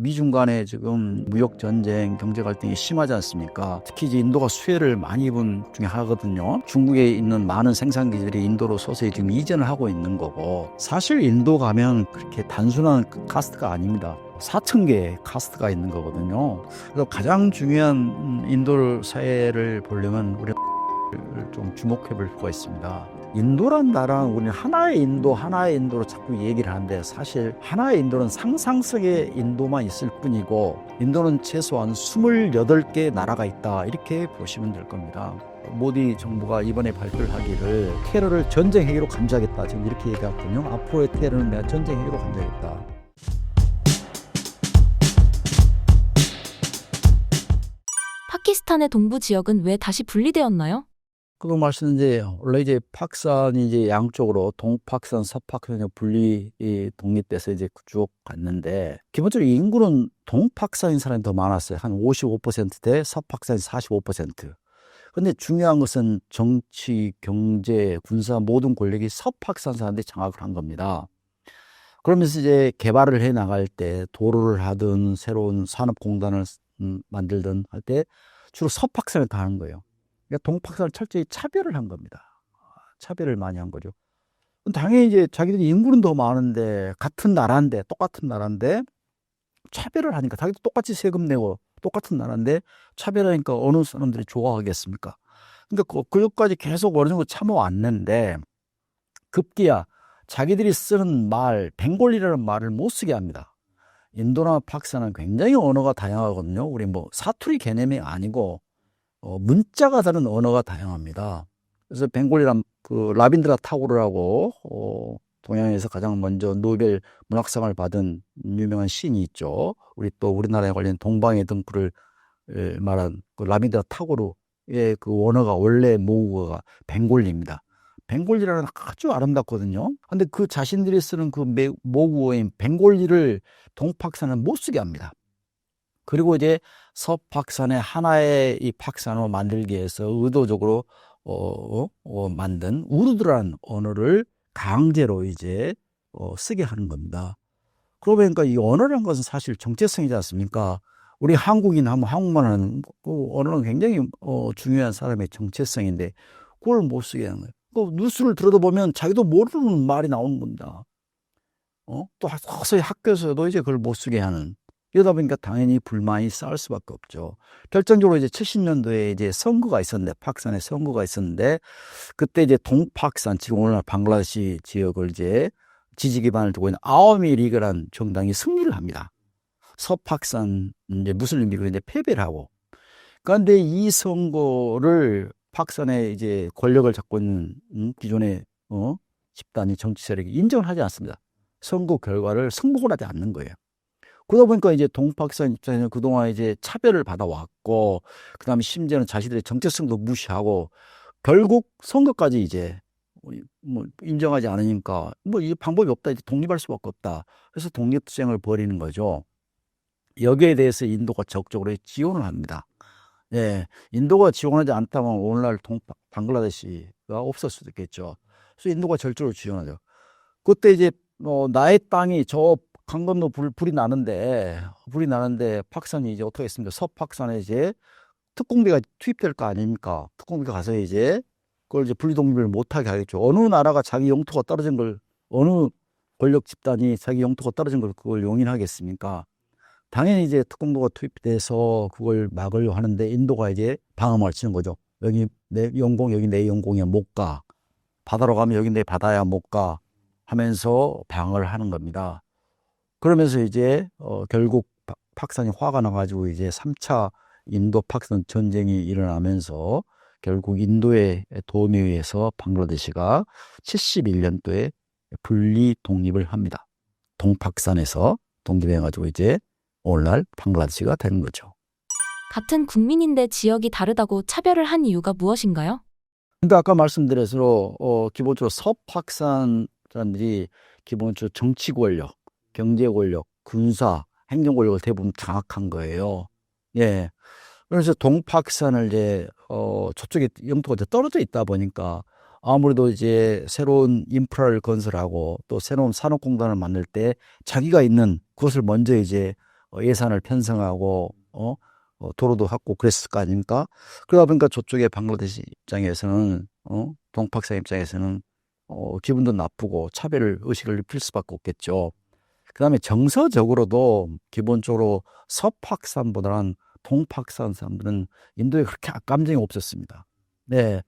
미중 간에 지금 무역 전쟁, 경제 갈등이 심하지 않습니까? 특히 이제 인도가 수혜를 많이 입은 중에 하나거든요. 중국에 있는 많은 생산기들이 인도로 서서히 지금 이전을 하고 있는 거고, 사실 인도 가면 그렇게 단순한 카스트가 아닙니다. 4,000개의 카스트가 있는 거거든요. 그래서 가장 중요한 인도 사회를 보려면 우리 좀 주목해 볼 필요가 있습니다. 인도란 나라는 우리는 하나의 인도, 하나의 인도로 자꾸 얘기를 하는데, 사실 하나의 인도는 상상 속의 인도만 있을 뿐이고, 인도는 최소한 28개 나라가 있다, 이렇게 보시면 될 겁니다. 모디 정부가 이번에 발표를 하기를 테러를 전쟁 해결로 감지하겠다, 지금 이렇게 얘기했거든요. 앞으로의 테러는 내가 전쟁 해결로 감지하겠다. 파키스탄의 동부 지역은 왜 다시 분리되었나요? 그거 말씀인데, 원래 이제 파키스탄이 이제 양쪽으로 동파키스탄, 서파키스탄이 분리 독립돼서 이제 쭉 갔는데, 기본적으로 인구는 동파키스탄인 사람이 더 많았어요. 한 55%대 서파키스탄이 45%. 근데 중요한 것은 정치, 경제, 군사 모든 권력이 서파키스탄 사람들이 장악을 한 겁니다. 그러면서 이제 개발을 해 나갈 때, 도로를 하든 새로운 산업공단을 만들든 할 때 주로 서파키스탄에 가는 거예요. 그러니까 동파키스탄을 철저히 차별을 한 겁니다. 차별을 많이 한 거죠. 당연히 이제 자기들이 인구는 더 많은데, 같은 나라인데, 똑같은 나라인데 차별을 하니까, 자기도 똑같이 세금 내고 똑같은 나라인데 차별하니까 어느 사람들이 좋아하겠습니까? 그러니까 그것까지 계속 어느 정도 참아왔는데, 급기야 자기들이 쓰는 말, 벵골리라는 말을 못 쓰게 합니다. 인도나 파키스탄은 굉장히 언어가 다양하거든요. 우리 뭐 사투리 개념이 아니고 문자가 다른 언어가 다양합니다. 그래서 벵골리란 그 라빈드라 타고르라고 동양에서 가장 먼저 노벨 문학상을 받은 유명한 시인이 있죠. 우리 또 우리나라에 관련 동방의 등불을 말한 그 라빈드라 타고르의 그 원어가, 원래 모국어가 벵골리입니다. 벵골리라는 아주 아름답거든요. 근데 그 자신들이 쓰는 그 모국어인 벵골리를 동파키스탄은 못 쓰게 합니다. 그리고 이제 서파키스탄의 하나의 이 파키스탄을 만들기 위해서 의도적으로 만든 우르두라는 언어를 강제로 이제 쓰게 하는 겁니다. 그러고 보니까 이 언어라는 것은 사실 정체성이지 않습니까? 우리 한국인 하면 한국말 하는 그 언어는 굉장히 중요한 사람의 정체성인데, 그걸 못 쓰게 하는 거예요. 그 뉴스를 들어도 보면 자기도 모르는 말이 나오는 겁니다. 또 서서히 학교에서도 이제 그걸 못 쓰게 하는. 이러다 보니까 당연히 불만이 쌓일 수밖에 없죠. 결정적으로 이제 70년도에 이제 선거가 있었는데, 파키스탄에 선거가 있었는데, 그때 이제 동파키스탄, 지금 오늘날 방글라데시 지역을 이제 지지 기반을 두고 있는 아와미 리그라는 정당이 승리를 합니다. 서파키스탄 이제 무슬림 리그가 이제 패배를 하고. 그런데 이 선거를 파키스탄의 이제 권력을 잡고 있는 기존의 집단이, 정치 세력이 인정을 하지 않습니다. 선거 결과를 승복을 하지 않는 거예요. 그러다 보니까 이제 동파키스탄 입장에서는 그동안 이제 차별을 받아왔고, 그 다음에 심지어는 자신들의 정체성도 무시하고, 결국 선거까지 이제 뭐 인정하지 않으니까 뭐 이 방법이 없다, 이제 독립할 수밖에 없다. 그래서 독립투쟁을 벌이는 거죠. 여기에 대해서 인도가 적극적으로 지원을 합니다. 예, 인도가 지원하지 않다면 오늘날 방글라데시가 없을 수도 있겠죠. 그래서 인도가 절대로 지원하죠. 그때 이제 나의 땅이 저 강 건너 불이 나는데 파키스탄이 이제 어떻게 했습니까? 서파키스탄에 이제 특공대가 투입될 거 아닙니까? 특공대가 가서 이제 그걸 이제 분리독립을 못하게 하겠죠. 어느 나라가 자기 영토가 떨어진 걸, 어느 권력 집단이 자기 영토가 떨어진 걸 그걸 용인하겠습니까? 당연히 이제 특공대가 투입돼서 그걸 막으려 하는데, 인도가 이제 방어막을 치는 거죠. 여기 내 영공, 여기 내 영공이야, 못 가. 바다로 가면 여기 내 바다야, 못 가. 하면서 방어를 하는 겁니다. 그러면서 이제 결국 파키스탄이 화가 나가지고 이제 3차 인도 파키스탄 전쟁이 일어나면서 결국 인도의 도움에 의해서 방글라데시가 71년도에 분리 독립을 합니다. 동파키스탄에서 독립해가지고 이제 오늘날 방글라데시가 되는 거죠. 같은 국민인데 지역이 다르다고 차별을 한 이유가 무엇인가요? 그러니까 아까 말씀드린 대로 기본적으로 서파키스탄 사람들이 기본적으로 정치 권력, 경제 권력, 군사, 행정 권력을 대부분 장악한 거예요. 예. 그래서 동파키스탄을 이제 저쪽에 영토가 이제 떨어져 있다 보니까 아무래도 이제 새로운 인프라를 건설하고 또 새로운 산업공단을 만들 때 자기가 있는 그것을 먼저 이제 예산을 편성하고 도로도 하고 그랬을 거 아닙니까? 그러다 보니까 저쪽에 방글라데시 입장에서는 동팍산 입장에서는 기분도 나쁘고 차별 의식을 느낄 수밖에 없겠죠. 그다음에 정서적으로도 기본적으로 서팍산보다는 동팍산 사람들은 인도에 그렇게 감정이 없었습니다. 네.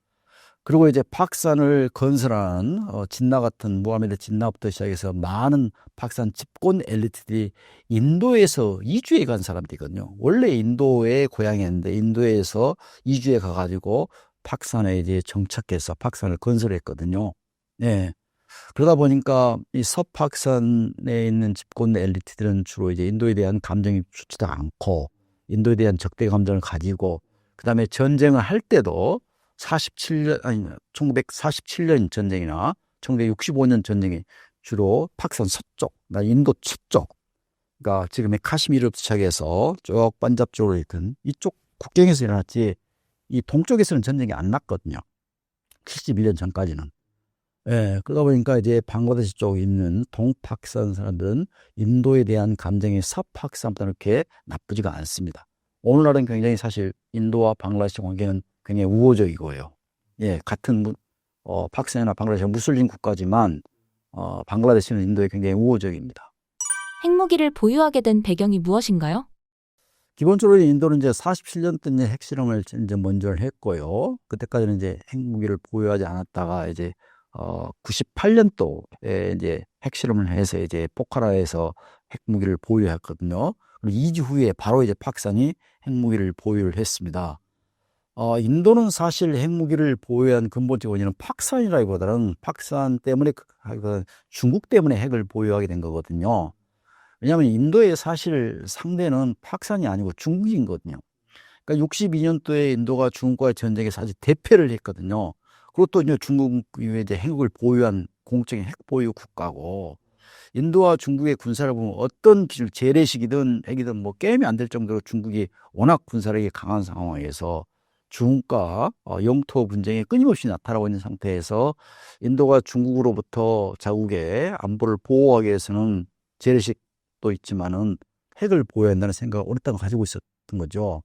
그리고 이제 팍산을 건설한 진나 같은 무하메드 진나부터 시작해서 많은 팍산 집권 엘리트들이 인도에서 이주해 간 사람들이거든요. 원래 인도의 고향이었는데 인도에서 이주해 가가지고 팍산에 이제 정착해서 팍산을 건설했거든요. 네. 그러다 보니까 이 서팍산에 있는 집권 엘리트들은 주로 이제 인도에 대한 감정이 좋지도 않고 인도에 대한 적대 감정을 가지고 그다음에 전쟁을 할 때도 1947년 전쟁이나 1965년 전쟁이 주로 팍산 서쪽, 인도 서쪽, 그러니까 지금의 카시미르부터 시작해서 쭉 반잡 쪽으로 있던 이쪽 국경에서 일어났지 이 동쪽에서는 전쟁이 안 났거든요. 71년 전까지는. 예, 그러다 보니까 이제 방글라데시 쪽에 있는 동팍산 사람들은 인도에 대한 감정이 서팍산보다 그렇게 나쁘지가 않습니다. 오늘날은 굉장히 사실 인도와 방글라데시 관계는 굉장히 우호적이고요. 예, 같은 파키스탄이나 방글라데시가 무슬림 국가지만 방글라데시는 인도에 굉장히 우호적입니다. 핵무기를 보유하게 된 배경이 무엇인가요? 기본적으로 인도는 이제 47년 때 핵실험을 이제 먼저 했고요. 그때까지는 이제 핵무기를 보유하지 않았다가 이제 98년도에 이제 핵실험을 해서 이제 포카라에서 핵무기를 보유했거든요. 그리고 2주 후에 바로 이제 파키스탄이 핵무기를 보유를 했습니다. 인도는 사실 핵무기를 보유한 근본적 원인은 파키스탄이라기보다는 파키스탄 때문에 중국 때문에 핵을 보유하게 된 거거든요. 왜냐하면 인도의 사실 상대는 파키스탄이 아니고 중국이거든요. 그러니까 62년도에 인도가 중국과의 전쟁에 사실 대패를 했거든요. 그리고 또 이제 중국이 이제 핵을 보유한 공적인 핵 보유 국가고 인도와 중국의 군사를 보면 어떤 기술, 재래식이든 핵이든 뭐 게임이 안 될 정도로 중국이 워낙 군사력이 강한 상황에서 중국과 영토 분쟁이 끊임없이 나타나고 있는 상태에서 인도가 중국으로부터 자국의 안보를 보호하기 위해서는 재래식도 있지만은 핵을 보여야 한다는 생각을 오랫동안 가지고 있었던 거죠.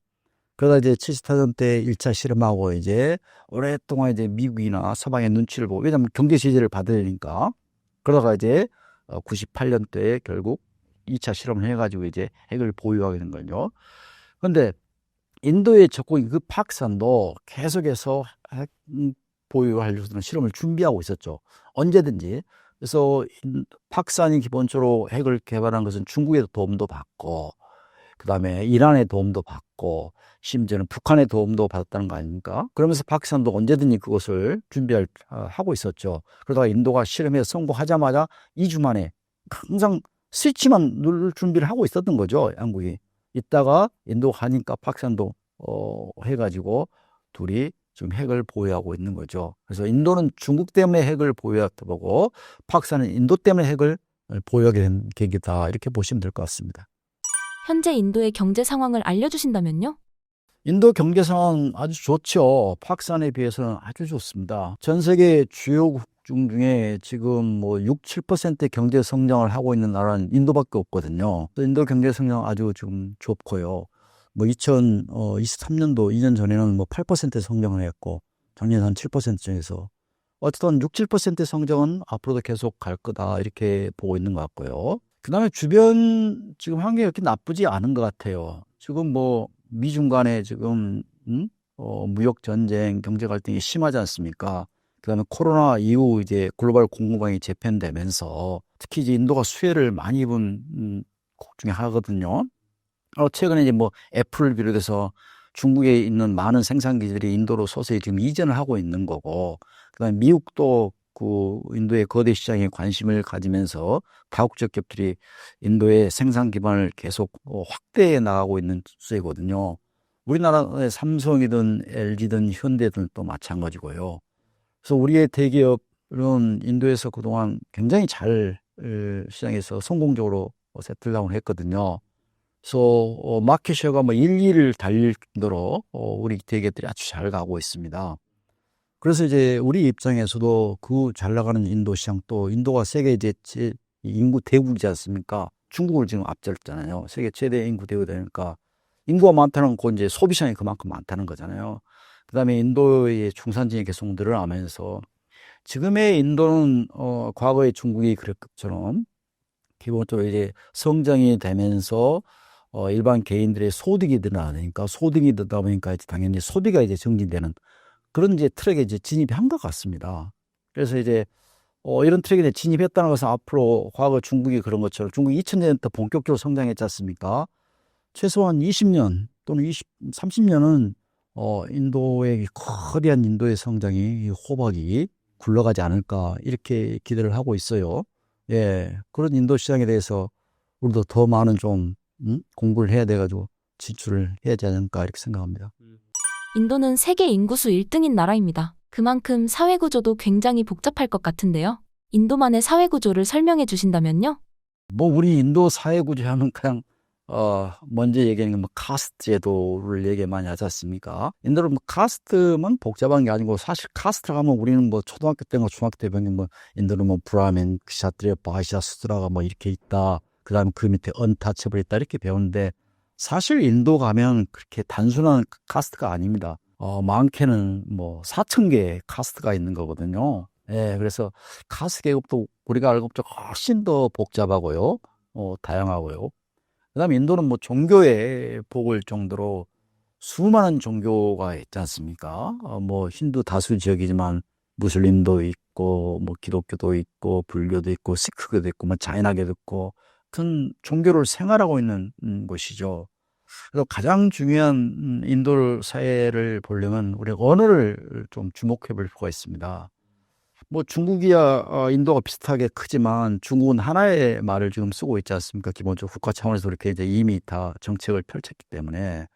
그러다 이제 74년 때 1차 실험하고 이제 오랫동안 이제 미국이나 서방의 눈치를 보고 왜냐하면 경제 제재를 받으니까 그러다가 이제 98년도에 결국 2차 실험을 해가지고 이제 핵을 보유하게 된 거죠. 그런데 인도의 적국인 그 파키스탄도 계속해서 핵 보유하려는 실험을 준비하고 있었죠. 언제든지. 그래서 파키스탄이 기본적으로 핵을 개발한 것은 중국의 도움도 받고 그다음에 이란의 도움도 받고 심지어는 북한의 도움도 받았다는 거 아닙니까? 그러면서 파키스탄도 언제든지 그것을 하고 있었죠. 그러다가 인도가 실험에 성공하자마자 2주 만에 항상 스위치만 누를 준비를 하고 있었던 거죠. 양국이. 있다가 인도가 하니까 파키스탄도 해가지고 둘이 지금 핵을 보유하고 있는 거죠. 그래서 인도는 중국 때문에 핵을 보유했다 보고 파키스탄은 인도 때문에 핵을 보유하게 된 계기다. 이렇게 보시면 될 것 같습니다. 현재 인도의 경제 상황을 알려주신다면요? 인도 경제 상황 아주 좋죠. 파키스탄에 비해서는 아주 좋습니다. 전 세계 주요국 중에 지금 뭐 6, 7% 경제 성장을 하고 있는 나라는 인도밖에 없거든요. 인도 경제 성장 아주 좀 좋고요. 뭐 2023년도 2년 전에는 뭐 8% 성장을 했고 작년 한 7% 정도에서 어쨌든 6, 7% 성장은 앞으로도 계속 갈 거다 이렇게 보고 있는 것 같고요. 그다음에 주변 지금 환경이 그렇게 나쁘지 않은 것 같아요. 지금 뭐 미중 간에 지금 무역 전쟁, 경제 갈등이 심하지 않습니까? 그다음에 코로나 이후 이제 글로벌 공급망이 재편되면서 특히 이제 인도가 수혜를 많이 입은 국 중에 하나거든요. 최근에 이제 뭐 애플을 비롯해서 중국에 있는 많은 생산기들이 인도로 서서히 지금 이전을 하고 있는 거고, 그다음에 미국도 그 인도의 거대 시장에 관심을 가지면서 다국적 기업들이 인도의 생산 기반을 계속 확대해 나가고 있는 추세거든요. 우리나라의 삼성이든 LG든 현대든 또 마찬가지고요. 그래서 우리의 대기업은 인도에서 그동안 굉장히 잘 시장에서 성공적으로 세틀다운을 했거든요. 그래서 마켓쉐어가 뭐 1, 2를 달릴 정도로 우리 대기업들이 아주 잘 가고 있습니다. 그래서 이제 우리 입장에서도 그 잘 나가는 인도 시장 또 인도가 세계 이제 인구 대국이지 않습니까? 중국을 지금 앞졌잖아요. 세계 최대 인구 대국이 되니까 인구가 많다는 건 이제 소비량이 그만큼 많다는 거잖아요. 그다음에 인도의 중산층이 계속 늘어나면서 지금의 인도는 과거의 중국이 그랬 것처럼 기본적으로 이제 성장이 되면서 일반 개인들의 소득이 늘어나니까 소득이 늘다 보니까 이제 당연히 소비가 이제 증진되는 그런 이제 트랙에 이제 진입한 것 같습니다. 그래서 이제 이런 트랙에 이제 진입했다는 것은 앞으로 과거 중국이 그런 것처럼 중국이 2000년부터 본격적으로 성장했지 않습니까? 최소한 20년 또는 30년은 인도의 거대한 인도의 성장이 호박이 굴러가지 않을까 이렇게 기대를 하고 있어요. 예, 그런 인도 시장에 대해서 우리도 더 많은 좀 공부를 해야 돼가지고 진출을 해야 되지 않을까 이렇게 생각합니다. 인도는 세계 인구수 1등인 나라입니다. 그만큼 사회구조도 굉장히 복잡할 것 같은데요. 인도만의 사회구조를 설명해 주신다면요? 뭐 우리 인도 사회구조 하면 그냥 먼저 얘기하는 건 카스트 제도를 얘기 많이 하지 않습니까? 인도는 뭐 카스트만 복잡한 게 아니고 사실 카스트라고 하면 우리는 뭐 초등학교 때나 중학교 때 배우는 뭐 인도는 뭐 브라멘, 크샤트리아, 바이샤, 수드라가 뭐 이렇게 있다. 그다음에 그 밑에 언타처블 있다 이렇게 배우는데 사실 인도 가면 그렇게 단순한 카스트가 아닙니다. 많게는 뭐 4,000개의 카스트가 있는 거거든요. 예, 그래서 카스트 계급도 우리가 알고 보면 훨씬 더 복잡하고요. 다양하고요. 그다음에 인도는 뭐 종교의 복을 정도로 수많은 종교가 있지 않습니까? 뭐 힌두 다수 지역이지만 무슬림도 있고 뭐 기독교도 있고 불교도 있고 시크교도 있고 뭐 자이나교도 있고 큰 종교를 생활하고 있는 곳이죠. 그래서 가장 중요한 인도 사회를 보려면 우리가 언어를 좀 주목해 볼 필요가 있습니다. 뭐 중국이야 인도가 비슷하게 크지만 중국은 하나의 말을 지금 쓰고 있지 않습니까? 기본적으로 국가 차원에서 그렇게 이제 이미 다 정책을 펼쳤기 때문에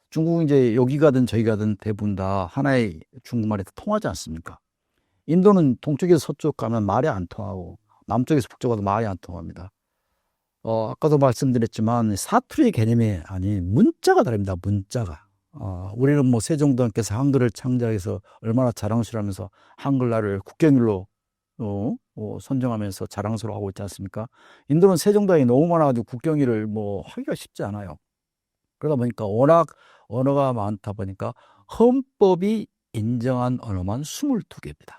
중국은 이제 여기 가든 저기 가든 대부분 다 하나의 중국말이 통하지 않습니까? 인도는 동쪽에서 서쪽 가면 말이 안 통하고 남쪽에서 북쪽 가도 말이 안 통합니다. 아까도 말씀드렸지만 사투리 개념이 아닌 문자가 다릅니다. 문자가. 우리는 뭐 세종대왕께서 한글을 창작해서 얼마나 자랑스러워하면서 한글날을 국경일로 선정하면서 자랑스러워하고 있지 않습니까? 인도는 세종대왕이 너무 많아가지고 국경일을 뭐 하기가 쉽지 않아요. 그러다 보니까 워낙 언어가 많다 보니까 헌법이 인정한 언어만 22개입니다.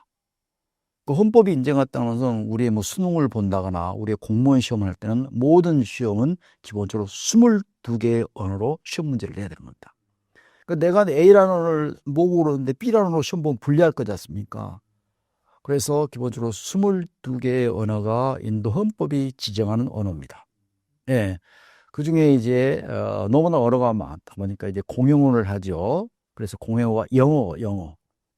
그 헌법이 인정했다는 것은 우리의 뭐 수능을 본다거나 우리의 공무원 시험을 할 때는 모든 시험은 기본적으로 22개의 언어로 시험 문제를 내야 되는 겁니다. 그러니까 내가 A라는 언어를 모국어로 하는데 B라는 언어로 시험 보면 불리할 거지 않습니까? 그래서 기본적으로 22개의 언어가 인도 헌법이 지정하는 언어입니다. 예. 그 중에 이제 너무나 언어가 많다 보니까 이제 공용어를 하죠. 그래서 공용어가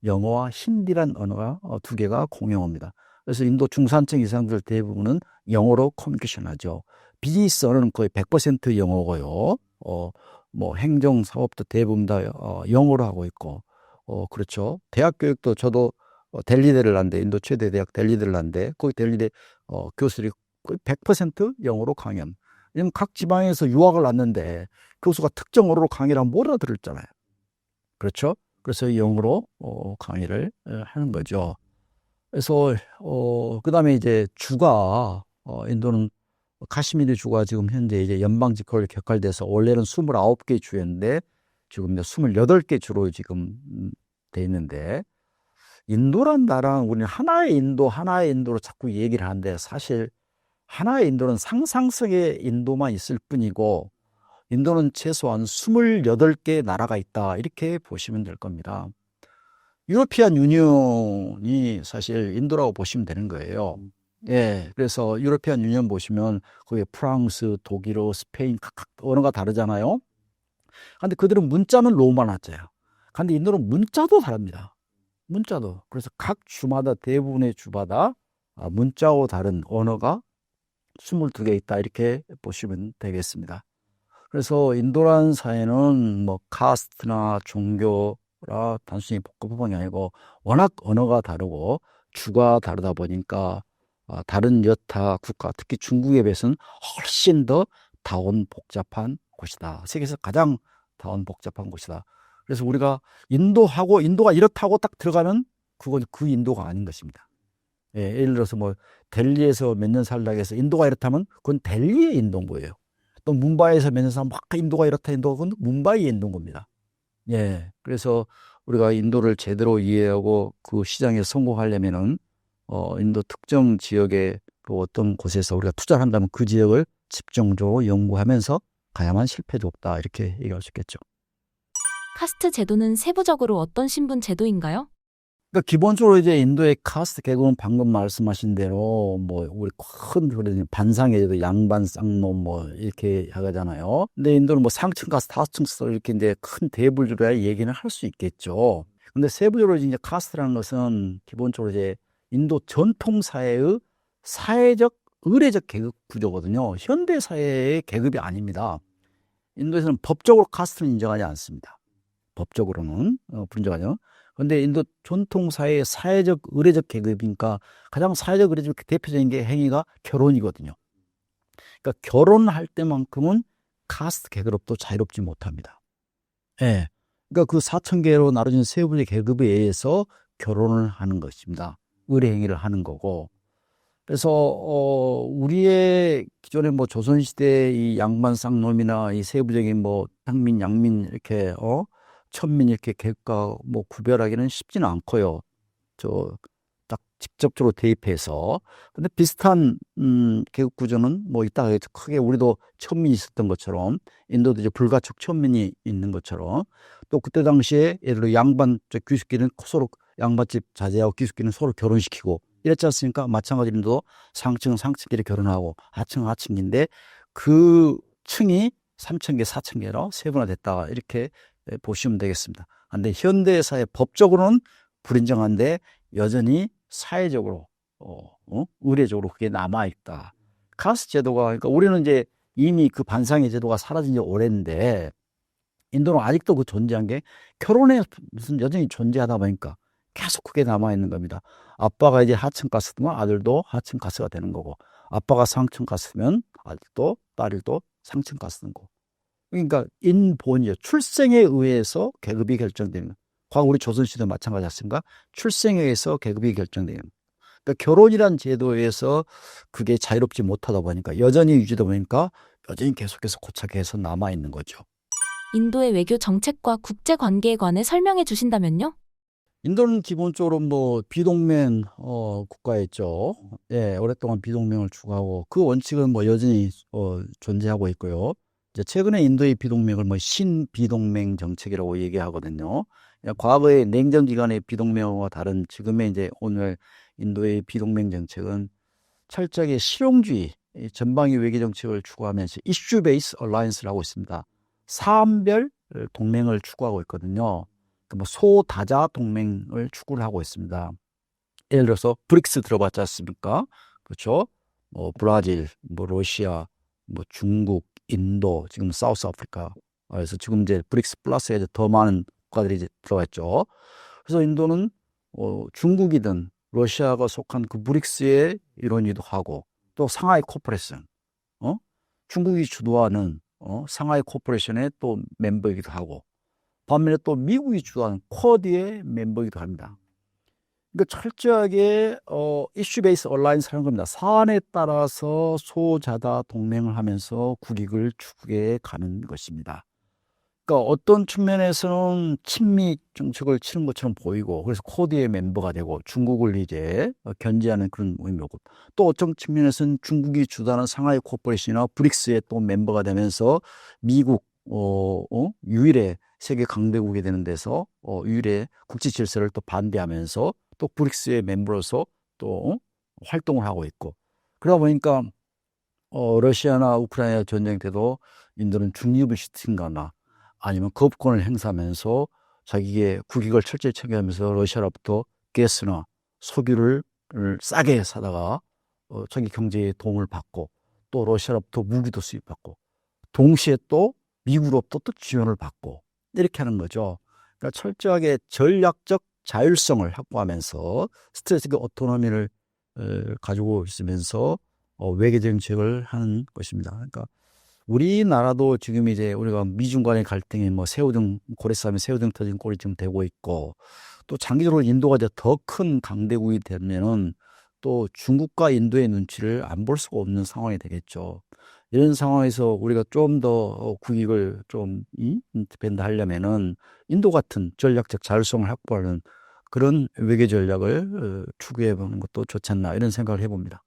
영어와 힌디란 언어가 두 개가 공용어입니다. 그래서 인도 중산층 이상들 대부분은 영어로 커뮤니케이션 하죠. 비즈니스 언어는 거의 100% 영어고요. 뭐 행정 사업도 대부분 다 영어로 하고 있고, 그렇죠. 대학 교육도 저도 델리대를 한데 인도 최대 대학 델리대를 한데 거기 델리대 교수들이 거의 100% 영어로 강연. 왜냐면 각 지방에서 유학을 왔는데 교수가 특정 언어로 강의를 하면 못 알아들었잖아요. 그렇죠? 그래서 영어로 강의를 하는 거죠. 그래서 그다음에 이제 주가 인도는 카시미르 주가 지금 현재 이제 연방 집권을 격할돼서 원래는 29개 주였는데 지금 28개 주로 지금 돼 있는데 인도란 나라는 우리는 하나의 인도로 자꾸 얘기를 하는데 사실 하나의 인도는 상상성의 인도만 있을 뿐이고 인도는 최소한 28개 나라가 있다 이렇게 보시면 될 겁니다. 유로피안 유니온이 사실 인도라고 보시면 되는 거예요. 예, 그래서 유로피안 유니온 보시면 거기에 프랑스, 독일어, 스페인 각각 언어가 다르잖아요. 근데 그들은 문자는 로마나자예요. 근데 인도는 문자도 다릅니다. 문자도. 그래서 각 주마다 대부분의 주마다 문자와 다른 언어가 22개 있다 이렇게 보시면 되겠습니다. 그래서 인도라는 사회는 뭐 카스트나 종교라 단순히 복잡한 게 아니고 워낙 언어가 다르고 주가 다르다 보니까 다른 여타 국가 특히 중국에 비해서는 훨씬 더 다원 복잡한 곳이다. 세계에서 가장 다원 복잡한 곳이다. 그래서 우리가 인도가 이렇다고 딱 들어가면 그건 그 인도가 아닌 것입니다. 예, 예를 들어서 뭐 델리에서 몇 년 살다가 해서 인도가 이렇다면 그건 델리의 인도인 거예요. 또 뭄바이에서 몇 년 살면 막 인도가 이렇다 인도가 그건 뭄바이의 인도인 겁니다. 예, 그래서 우리가 인도를 제대로 이해하고 그 시장에 성공하려면은 인도 특정 지역의 그 어떤 곳에서 우리가 투자를 한다면 그 지역을 집중적으로 연구하면서 가야만 실패도 없다 이렇게 얘기할 수 있겠죠. 카스트 제도는 세부적으로 어떤 신분 제도인가요? 그러니까 기본적으로 이제 인도의 카스트 계급은 방금 말씀하신 대로 뭐 우리 큰 그런 반상회도 양반 쌍놈 뭐 이렇게 하잖아요. 근데 인도는 뭐 상층 카스트, 하층 카스트 이렇게 이제 큰 대부류로 얘기는 할 수 있겠죠. 근데 세부적으로 이제 카스트라는 것은 기본적으로 이제 인도 전통 사회의 사회적 의례적 계급 구조거든요. 현대 사회의 계급이 아닙니다. 인도에서는 법적으로 카스트는 인정하지 않습니다. 법적으로는 불인정하죠. 그런데 인도 전통 사회의 사회적 의례적 계급이니까 가장 사회적 의례적 대표적인 게 행위가 결혼이거든요. 그러니까 결혼할 때만큼은 카스트 계급으로부터 자유롭지 못합니다. 예. 그러니까 그 4,000개로 나눠진 세 분의 계급에 의해서 결혼을 하는 것입니다. 의례 행위를 하는 거고. 그래서 우리의 기존의 뭐 조선시대 이 양반 쌍놈이나 이 세부적인 뭐 상민, 양민 이렇게 천민 이렇게 계급과 뭐 구별하기는 쉽지는 않고요. 저 딱 직접적으로 대입해서. 근데 비슷한 계급 구조는 뭐 이따가 크게 우리도 천민이 있었던 것처럼 인도도 이제 불가촉 천민이 있는 것처럼 또 그때 당시에 예를 들어 양반 귀숙기는 서로 양반집 자제하고 귀숙기는 서로 결혼시키고 이랬지 않습니까? 마찬가지로 인도 상층은 상층끼리 결혼하고 하층은 하층인데 그 층이 3,000개, 4,000개로 세분화됐다 이렇게 보시면 되겠습니다. 근데 현대 사회 법적으로는 불인정한데 여전히 사회적으로 의례적으로 그게 남아있다. 카스트 제도가 그러니까 우리는 이제 이미 그 반상의 제도가 사라진 지 오래인데 인도는 아직도 그 존재한 게 결혼에 무슨 여전히 존재하다 보니까 계속 그게 남아있는 겁니다. 아빠가 이제 하층 가스면 아들도 하층 가스가 되는 거고 아빠가 상층 가스면 아들도 딸도 상층 가스는 거고 그러니까 인본이죠. 출생에 의해서 계급이 결정되는 거예요. 과거 우리 조선시대 마찬가지 않습니까? 출생에 의해서 계급이 결정되는 거예요. 그러니까 결혼이란 제도에서 그게 자유롭지 못하다 보니까 여전히 유지되다 보니까 여전히 계속해서 고착해서 남아있는 거죠. 인도의 외교 정책과 국제 관계에 관해 설명해 주신다면요? 인도는 기본적으로 뭐 비동맹 국가였죠. 예, 오랫동안 비동맹을 추구하고 그 원칙은 뭐 여전히 존재하고 있고요. 이제 최근에 인도의 비동맹을 뭐 신비동맹 정책이라고 얘기하거든요. 과거의 냉전 기간의 비동맹과 다른 지금의 이제 오늘 인도의 비동맹 정책은 철저하게 실용주의 전방위 외교 정책을 추구하면서 이슈 베이스 얼라이언스를 하고 있습니다. 사안별 동맹을 추구하고 있거든요. 뭐 소다자 동맹을 추구를 하고 있습니다. 예를 들어서 브릭스 들어봤지 않습니까? 그렇죠? 뭐 브라질, 뭐 러시아, 뭐 중국, 인도, 지금 사우스 아프리카. 그래서 지금 이제 브릭스 플러스에 이제 더 많은 국가들이 이제 들어가 있죠. 그래서 인도는 중국이든 러시아가 속한 그 브릭스의 일원이기도 하고 또 상하이 코퍼레이션, 중국이 주도하는 상하이 코퍼레이션의 또 멤버이기도 하고 반면에 또 미국이 주도하는 쿼드의 멤버이기도 합니다. 그러니까 철저하게 이슈 베이스 얼라이언스 하는 겁니다. 사안에 따라서 소자다 동맹을 하면서 국익을 추구해 가는 것입니다. 그러니까 어떤 측면에서는 친미 정책을 치는 것처럼 보이고 그래서 쿼드의 멤버가 되고 중국을 이제 견제하는 그런 의미고 또 어떤 측면에서는 중국이 주도하는 상하이 코퍼레이션이나 브릭스의 또 멤버가 되면서 미국 유일의 세계 강대국이 되는 데서 유일의 국제 질서를 또 반대하면서 또 브릭스의 멤버로서 또 활동을 하고 있고 그러다 보니까 러시아나 우크라이나 전쟁 때도 인도는 중립을 시킨거나 아니면 거부권을 행사하면서 자기의 국익을 철저히 챙겨가면서 러시아로부터 가스나 석유를 싸게 사다가 자기 경제에 도움을 받고 또 러시아로부터 무기도 수입받고 동시에 또 미국으로부터 또 지원을 받고 이렇게 하는 거죠. 그러니까 철저하게 전략적 자율성을 확보하면서 스트레티직 오토노미를 가지고 있으면서 외교 정책을 하는 것입니다. 그러니까 우리나라도 지금 이제 우리가 미중 간의 갈등이 뭐 새우등 고래 싸움에 새우등 터진 꼴이 지금 되고 있고 또 장기적으로 인도가 이제 더 큰 강대국이 되면은 또 중국과 인도의 눈치를 안 볼 수가 없는 상황이 되겠죠. 이런 상황에서 우리가 좀 더 국익을 좀 밴드하려면은 인도 같은 전략적 자율성을 확보하는 그런 외교 전략을 추구해 보는 것도 좋지 않나 이런 생각을 해봅니다.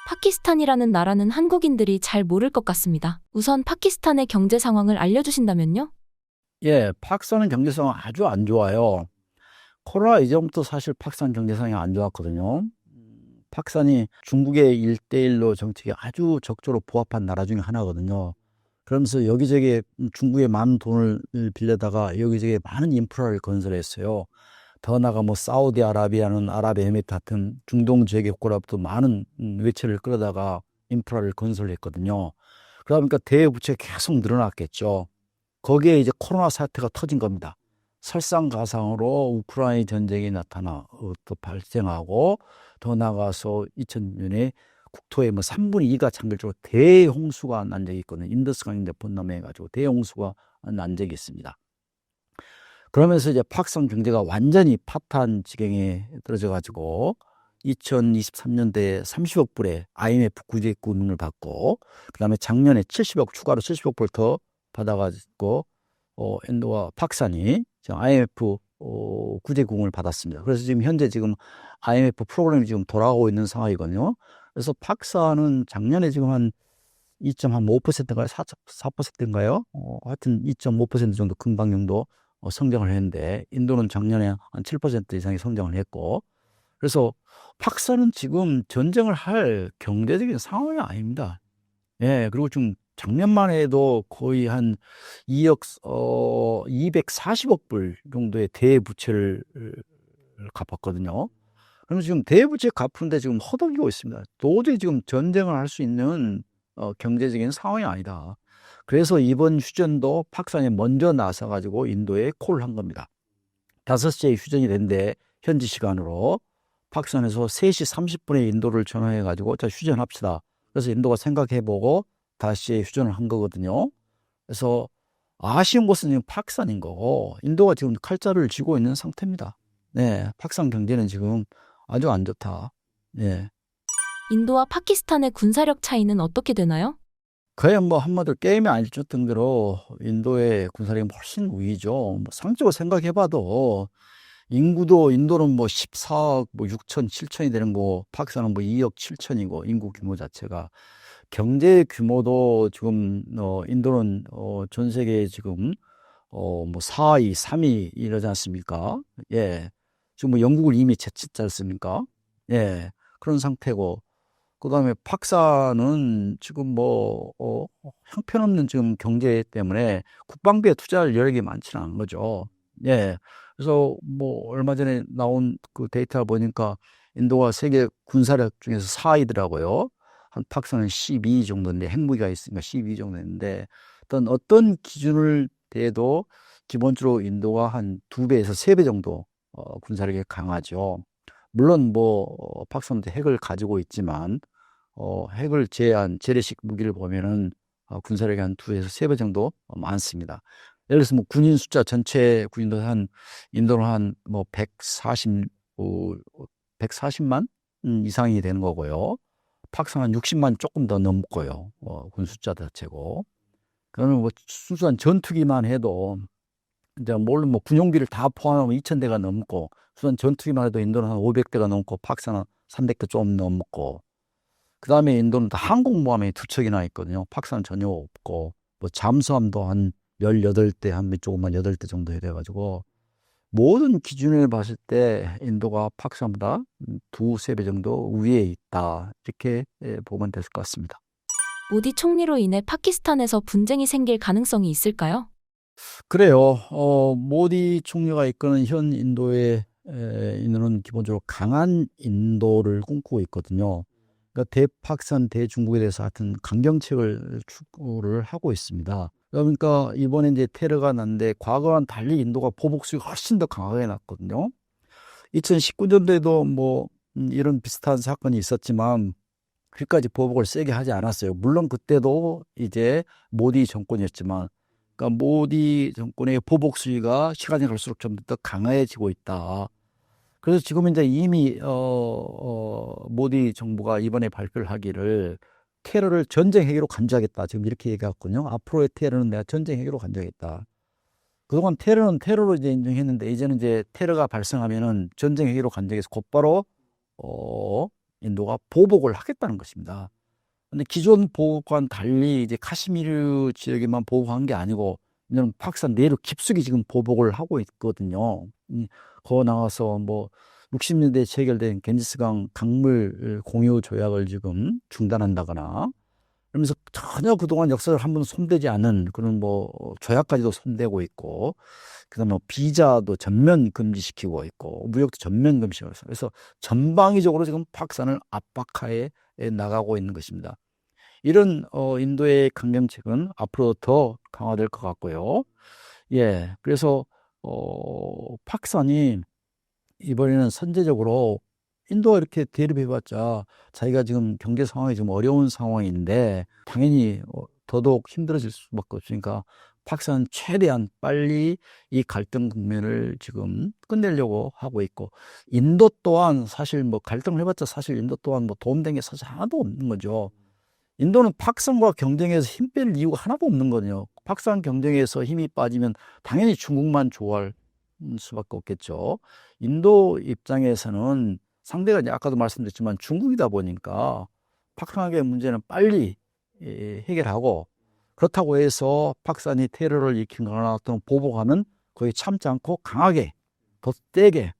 파키스탄이라는 나라는 한국인들이 잘 모를 것 같습니다. 우선 파키스탄의 경제 상황을 알려주신다면요? 예, 파키스탄은 경제 상황 아주 안 좋아요. 코로나 이전부터 사실 파키스탄 경제 상황이 안 좋았거든요. 파키스탄이 중국의 1대1로 정책에 아주 적절히 부합한 나라 중에 하나거든요. 그러면서 여기저기 중국에 많은 돈을 빌려다가 여기저기 많은 인프라를 건설했어요. 더 나아가 뭐 사우디아라비아는 아랍에미리트 같은 중동 지역의 국가로부터 많은 외채를 끌어다가 인프라를 건설했거든요. 그러니까 대부채가 계속 늘어났겠죠. 거기에 이제 코로나 사태가 터진 겁니다. 설상가상으로 우크라이나 전쟁이 또 발생하고 더 나아가서 2000년에 국토의 뭐 3분의 2가 잠길적으로 대홍수가 난 적이 있거든요. 인더스강인데 범람해가지고 대홍수가 난 적이 있습니다. 그러면서 이제 파키스탄 경제가 완전히 파탄 지경에 떨어져가지고 2023년도에 30억 불의 IMF 구제금을 받고 그다음에 작년에 70억 추가로 70억 불 더 받아가지고 인도와 파키스탄이 지금 IMF 구제금을 받았습니다. 그래서 지금 현재 지금 IMF 프로그램이 지금 돌아가고 있는 상황이거든요. 그래서 파키스탄은 작년에 지금 한 2.5%인가요? 4%인가요? 하여튼 2.5% 정도 금방 정도 성장을 했는데 인도는 작년에 한 7% 이상의 성장을 했고 그래서 파키스탄은 지금 전쟁을 할 경제적인 상황이 아닙니다. 예, 그리고 지금 작년만 해도 거의 한 240억 불 정도의 대부채를 갚았거든요. 그러면 지금 대부채 갚는데 지금 허덕이고 있습니다. 도저히 지금 전쟁을 할 수 있는 경제적인 상황이 아니다. 그래서 이번 휴전도 파키스탄이 먼저 나서가지고 인도에 콜을 한 겁니다. 5시에 휴전이 됐는데 현지 시간으로 파키스탄에서 3시 30분에 인도를 전화해가지고 자 휴전합시다. 그래서 인도가 생각해보고 다시 휴전을 한 거거든요. 그래서 아쉬운 것은 지금 파키스탄인 거고 인도가 지금 칼자루를 쥐고 있는 상태입니다. 네, 파키스탄 경제는 지금 아주 안 좋다. 네. 인도와 파키스탄의 군사력 차이는 어떻게 되나요? 거의 뭐 한마디로 게임이 아닐 정도로 인도의 군사력이 훨씬 우위죠. 뭐 상적으로 생각해봐도 인구도 인도는 뭐 14억 뭐 6천 7천이 되는 거 파키스탄은 뭐 2억 7천이고 인구 규모 자체가 경제 규모도 지금 인도는 전 세계에 지금 뭐 4위, 3위 이러지 않습니까? 예. 지금 뭐 영국을 이미 제쳤지 않습니까? 예. 그런 상태고 그다음에 파키스탄은 지금 뭐 형편없는 지금 경제 때문에 국방비에 투자할 여력이 많지는 않은 거죠. 예. 그래서 뭐 얼마 전에 나온 그 데이터를 보니까 인도가 세계 군사력 중에서 4위더라고요. 한 파키스탄은 12위 정도인데 핵무기가 있으니까 12위 정도 있는데 어떤 기준을 대도 기본적으로 인도가 한 2배에서 3배 정도 군사력이 강하죠. 물론 뭐 파키스탄도 핵을 가지고 있지만 핵을 제한 재래식 무기를 보면은 군사력이 한 2에서 3배 정도 많습니다. 예를 들어서 뭐 군인 숫자 전체 군인도 한 인도는 한 뭐 140만 이상이 되는 거고요. 파키스탄 한 60만 조금 더 넘고요. 군 숫자 자체고. 그러면 뭐 순수한 전투기만 해도 이제 물론 뭐 군용기를 다 포함하면 2,000대가 넘고 순수한 전투기만 해도 인도는 한 500대가 넘고 파키스탄은 300대 좀 넘고 그다음에 인도는 항공모함이 2척이나 있거든요. 파키스탄은 전혀 없고 뭐 잠수함도 한 18대 한 조금만 8대 정도 돼가지고 모든 기준을 봤을 때 인도가 파키스탄보다 2~3배 정도 위에 있다. 이렇게 보면 될 것 같습니다. 모디 총리로 인해 파키스탄에서 분쟁이 생길 가능성이 있을까요? 그래요. 모디 총리가 이끄는 현 인도의 인도는 기본적으로 강한 인도를 꿈꾸고 있거든요. 그러니까 대파키스탄, 대중국에 대해서 하여튼 강경책을 추구를 하고 있습니다. 그러니까 이번에 이제 테러가 났는데 과거와는 달리 인도가 보복수가 훨씬 더 강하게 났거든요. 2019년도에도 뭐 이런 비슷한 사건이 있었지만 그까지 보복을 세게 하지 않았어요. 물론 그때도 이제 모디 정권이었지만 그러니까 모디 정권의 보복 수위가 시간이 갈수록 좀 더 강해지고 있다. 그래서 지금 이제 이미 모디 정부가 이번에 발표를 하기를 테러를 전쟁 해결로 간주하겠다. 지금 이렇게 얘기했거든요. 앞으로의 테러는 내가 전쟁 해결로 간주하겠다. 그동안 테러는 테러로 이제 인정했는데 이제는 이제 테러가 발생하면은 전쟁 해결로 간주해서 곧바로 인도가 보복을 하겠다는 것입니다. 근데 기존 보복과는 달리 이제 카시미르 지역에만 보복한 게 아니고 이제는 파키스탄 내로 깊숙이 지금 보복을 하고 있거든요. 거 나가서 뭐 60년대에 체결된 겐지스강 강물 공유 조약을 지금 중단한다거나 그러면서 전혀 그동안 역사를 한 번도 손대지 않은 그런 뭐 조약까지도 손대고 있고 그다음에 뭐 비자도 전면 금지시키고 있고 무역도 전면 금지시키고 있어요. 그래서 전방위적으로 지금 파키스탄을 압박하에 나가고 있는 것입니다. 이런 인도의 강경책은 앞으로 더 강화될 것 같고요. 예, 그래서 파키스탄이 이번에는 선제적으로 인도가 이렇게 대립해봤자 자기가 지금 경제 상황이 좀 어려운 상황인데 당연히 더더욱 힘들어질 수밖에 없으니까 파키스탄은 최대한 빨리 이 갈등 국면을 지금 끝내려고 하고 있고 인도 또한 사실 뭐 갈등을 해봤자 사실 인도 또한 뭐 도움된 게 사실 하나도 없는 거죠. 인도는 파키스탄과 경쟁해서 힘 뺄 이유가 하나도 없는 거죠. 파키스탄 경쟁에서 힘이 빠지면 당연히 중국만 좋아할 수밖에 없겠죠. 인도 입장에서는 상대가 이제 아까도 말씀드렸지만 중국이다 보니까 파키스탄의 문제는 빨리 해결하고 그렇다고 해서 파키스탄이 테러를 일으키거나 어떤 보복하면 거의 참지 않고 강하게 더 세게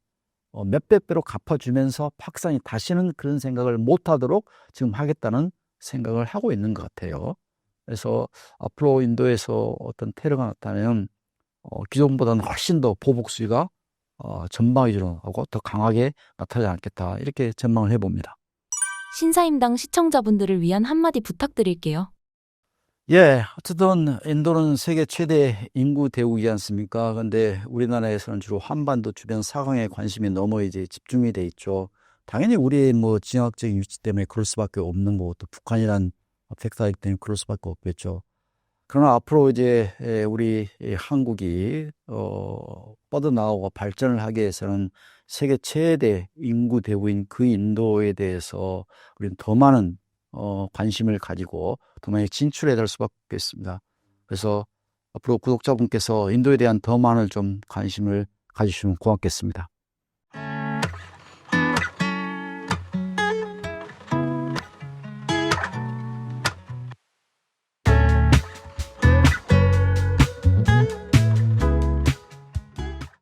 몇백 배로 갚아주면서 파키스탄이 다시는 그런 생각을 못하도록 지금 하겠다는 생각을 하고 있는 것 같아요. 그래서 앞으로 인도에서 어떤 테러가 나타나면 기존보다는 훨씬 더 보복 수위가 전방위로 하고 더 강하게 나타나지 않겠다 이렇게 전망을 해봅니다. 신사임당 시청자분들을 위한 한마디 부탁드릴게요. 예, 어쨌든 인도는 세계 최대 인구 대국이지 않습니까? 근데 우리나라에서는 주로 한반도 주변 사강에 관심이 너무 이제 집중이 돼 있죠. 당연히 우리의 뭐 지정학적인 위치 때문에 그럴 수밖에 없는 거고 또 북한이란 팩터이기 때문에 그럴 수밖에 없겠죠. 그러나 앞으로 이제 우리 한국이 뻗어나오고 발전을 하기 위해서는 세계 최대 인구 대국인 그 인도에 대해서 우리는 더 많은 관심을 가지고 더 많이 진출해야 될 수밖에 없겠습니다. 그래서 앞으로 구독자분께서 인도에 대한 더 많은 좀 관심을 가지시면 고맙겠습니다.